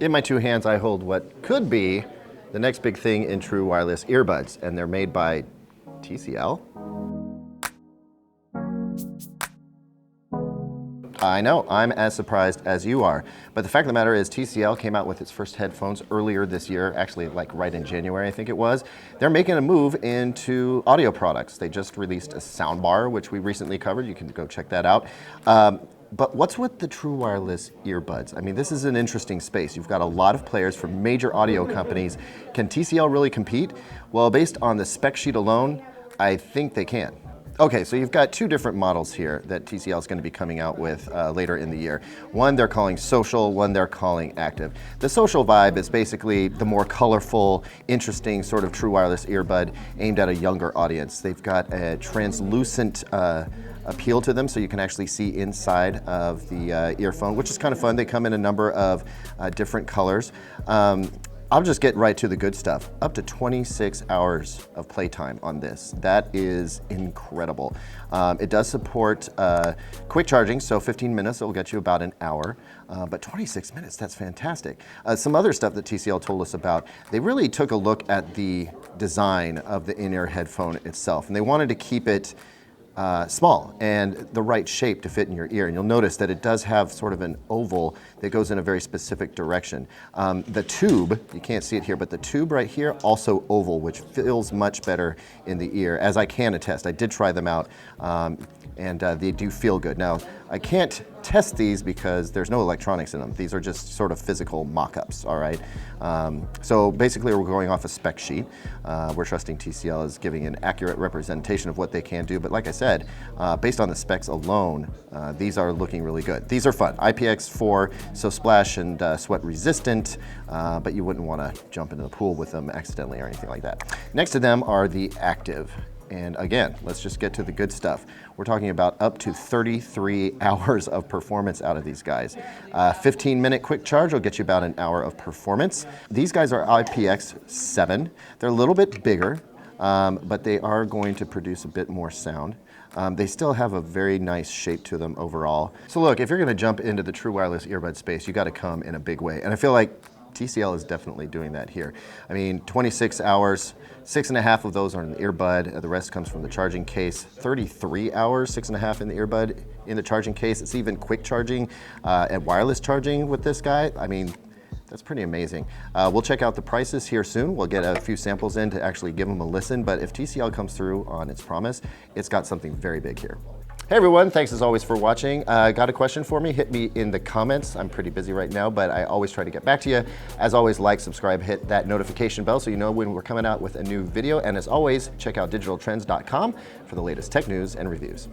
In my two hands, I hold what could be the next big thing in true wireless earbuds, and they're made by TCL. I know, I'm as surprised as you are. But the fact of the matter is TCL came out with its first headphones earlier this year, actually like right in January, I think it was. They're making a move into audio products. They just released a soundbar, which we recently covered. You can go check that out. But what's with the true wireless earbuds? I mean, this is an interesting space. You've got a lot of players from major audio companies. Can TCL really compete? Well, based on the spec sheet alone, I think they can. Okay, so you've got two different models here that TCL is going to be coming out with later in the year. One they're calling social, one they're calling active. The social vibe is basically the more colorful, interesting sort of true wireless earbud aimed at a younger audience. They've got a translucent appeal to them, so you can actually see inside of the earphone, which is kind of fun. They come in a number of different colors. I'll just get right to the good stuff. Up to 26 hours of playtime on this. That is incredible. It does support quick charging, so 15 minutes, it will get you about an hour. But 26 minutes, that's fantastic. Some other stuff that TCL told us about, they really took a look at the design of the in-ear headphone itself, and they wanted to keep it small and the right shape to fit in your ear. And you'll notice that it does have sort of an oval that goes in a very specific direction. The tube, you can't see it here, but the tube right here, also oval, which feels much better in the ear, as I can attest. I did try them out, and they do feel good. Now, I can't test these because there's no electronics in them. These are just sort of physical mock-ups, all right? So basically we're going off a spec sheet. We're trusting TCL is giving an accurate representation of what they can do, but like I said, based on the specs alone, these are looking really good. These are fun. IPX4, so splash and sweat resistant, but you wouldn't want to jump into the pool with them accidentally or anything like that. Next to them are the active. And again, let's just get to the good stuff. We're talking about up to 33 hours of performance out of these guys. 15-minute quick charge will get you about an hour of performance. These guys are IPX7. They're a little bit bigger, but they are going to produce a bit more sound. They still have a very nice shape to them overall. So look, if you're gonna jump into the true wireless earbud space, you gotta come in a big way. And I feel like TCL is definitely doing that here. I mean, 26 hours, 6.5 of those are in the earbud. The rest comes from the charging case. 33 hours, 6.5 in the earbud, in the charging case. It's even quick charging and wireless charging with this guy. I mean, that's pretty amazing. We'll check out the prices here soon. We'll get a few samples in to actually give them a listen, but if TCL comes through on its promise, it's got something very big here. Hey everyone, thanks as always for watching. Got a question for me? Hit me in the comments. I'm pretty busy right now, but I always try to get back to you. As always, like, subscribe, hit that notification bell so you know when we're coming out with a new video. And as always, check out digitaltrends.com for the latest tech news and reviews.